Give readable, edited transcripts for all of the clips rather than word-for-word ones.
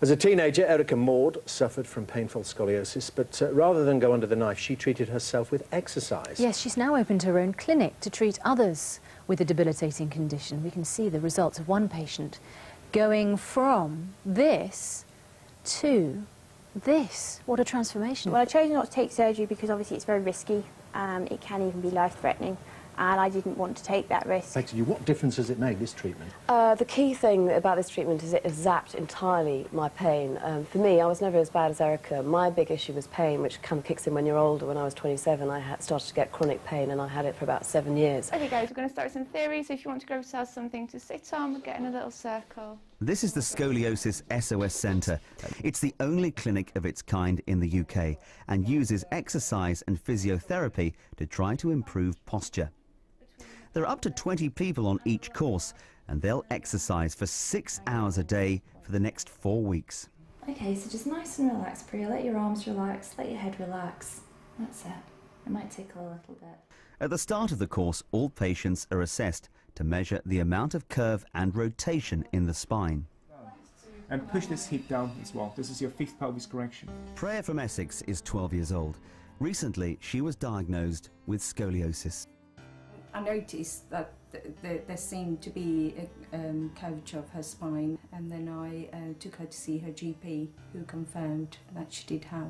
As a teenager, Erica Maud suffered from painful scoliosis, but rather than go under the knife, she treated herself with exercise. Yes, she's now opened her own clinic to treat others with a debilitating condition. We can see the results of one patient going from this to this. What a transformation. Well, I chose not to take surgery because obviously it's very risky. It can even be life-threatening, and I didn't want to take that risk. What difference does it make, this treatment? The key thing about this treatment is it has zapped entirely my pain. For me, I was never as bad as Erica. My big issue was pain, which kind of kicks in when you're older. When I was 27, I started to get chronic pain, and I had it for about 7 years. Okay guys, we're going to start with some theory, so if you want to grab yourself something to sit on, we'll get in a little circle. This is the Scoliosis SOS Centre. It's the only clinic of its kind in the UK and uses exercise and physiotherapy to try to improve posture. There are up to 20 people on each course, and they'll exercise for 6 hours a day for the next 4 weeks. Okay, so just nice and relaxed, Priya. Let your arms relax, let your head relax. That's it. It might tickle a little bit. At the start of the course, all patients are assessed to measure the amount of curve and rotation in the spine. And push this hip down as well. This is your fifth pelvis correction. Freya from Essex is 12 years old. Recently, she was diagnosed with scoliosis. I noticed that there seemed to be a curvature of her spine, and then I took her to see her GP, who confirmed that she did have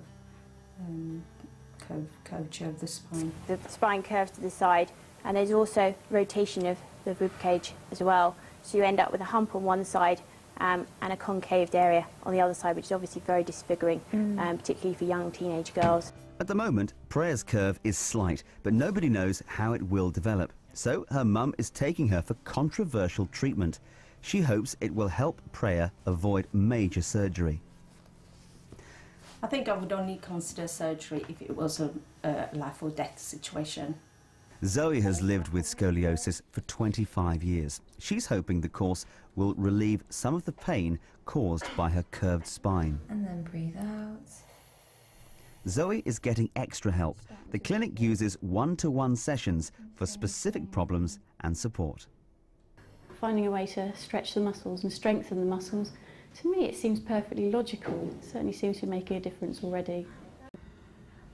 curvature of the spine. The spine curves to the side, and there's also rotation of the rib cage as well. So you end up with a hump on one side and a concaved area on the other side, which is obviously very disfiguring, particularly for young teenage girls. At the moment, Freya's curve is slight, but nobody knows how it will develop. So her mum is taking her for controversial treatment. She hopes it will help Freya avoid major surgery. I think I would only consider surgery if it was a life or death situation. Zoe has lived with scoliosis for 25 years. She's hoping the course will relieve some of the pain caused by her curved spine. And then breathe out. Zoe is getting extra help. The clinic uses one-to-one sessions for specific problems and support. Finding a way to stretch the muscles and strengthen the muscles, to me it seems perfectly logical. It certainly seems to be making a difference already.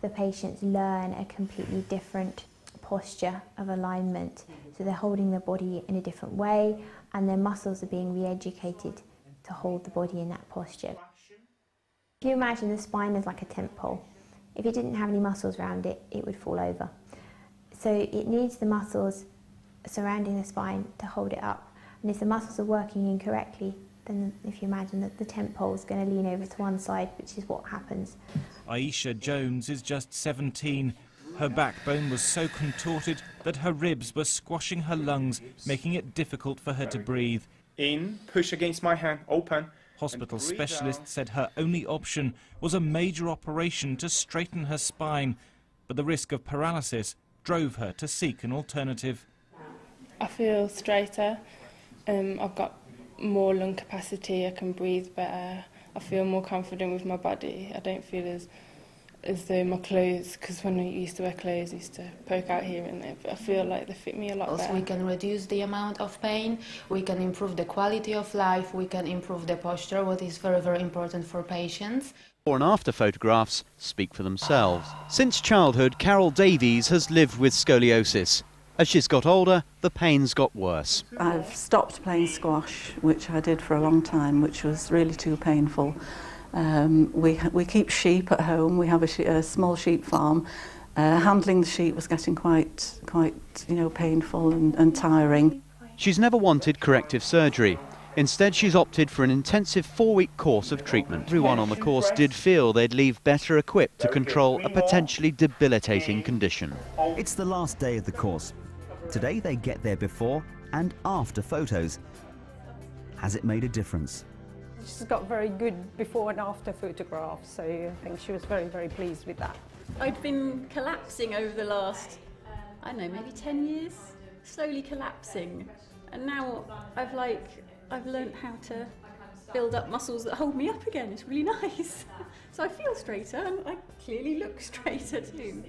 The patients learn a completely different posture of alignment, so they're holding their body in a different way, and their muscles are being re-educated to hold the body in that posture. If you imagine the spine as like a tent pole, if it didn't have any muscles around it, it would fall over. So it needs the muscles surrounding the spine to hold it up, and if the muscles are working incorrectly, then if you imagine that the tent pole is going to lean over to one side, which is what happens. Aisha Jones is just 17. Her backbone was so contorted that her ribs were squashing her lungs, making it difficult for her to breathe. In, push against my hand, open. Hospital specialists said her only option was a major operation to straighten her spine, but the risk of paralysis drove her to seek an alternative. I feel straighter, I've got more lung capacity, I can breathe better, I feel more confident with my body. I don't feel as though my clothes, because when I used to wear clothes, I used to poke out here and there, but I feel like they fit me a lot better. We can reduce the amount of pain, we can improve the quality of life, we can improve the posture, what is very, very important for patients. Before and after photographs speak for themselves. Since childhood, Carol Davies has lived with scoliosis. As she's got older, the pain's got worse. I've stopped playing squash, which I did for a long time, which was really too painful. We keep sheep at home. We have a small sheep farm. Handling the sheep was getting quite painful and tiring. She's never wanted corrective surgery. Instead, she's opted for an intensive 4-week course of treatment. Everyone on the course did feel they'd leave better equipped to control a potentially debilitating condition. It's the last day of the course. Today they get their before and after photos. Has it made a difference? She's got very good before and after photographs, so I think she was very, very pleased with that. I'd been collapsing over the last, I don't know, maybe 10 years, slowly collapsing. And now I've learnt how to build up muscles that hold me up again. It's really nice. So I feel straighter and I clearly look straighter too.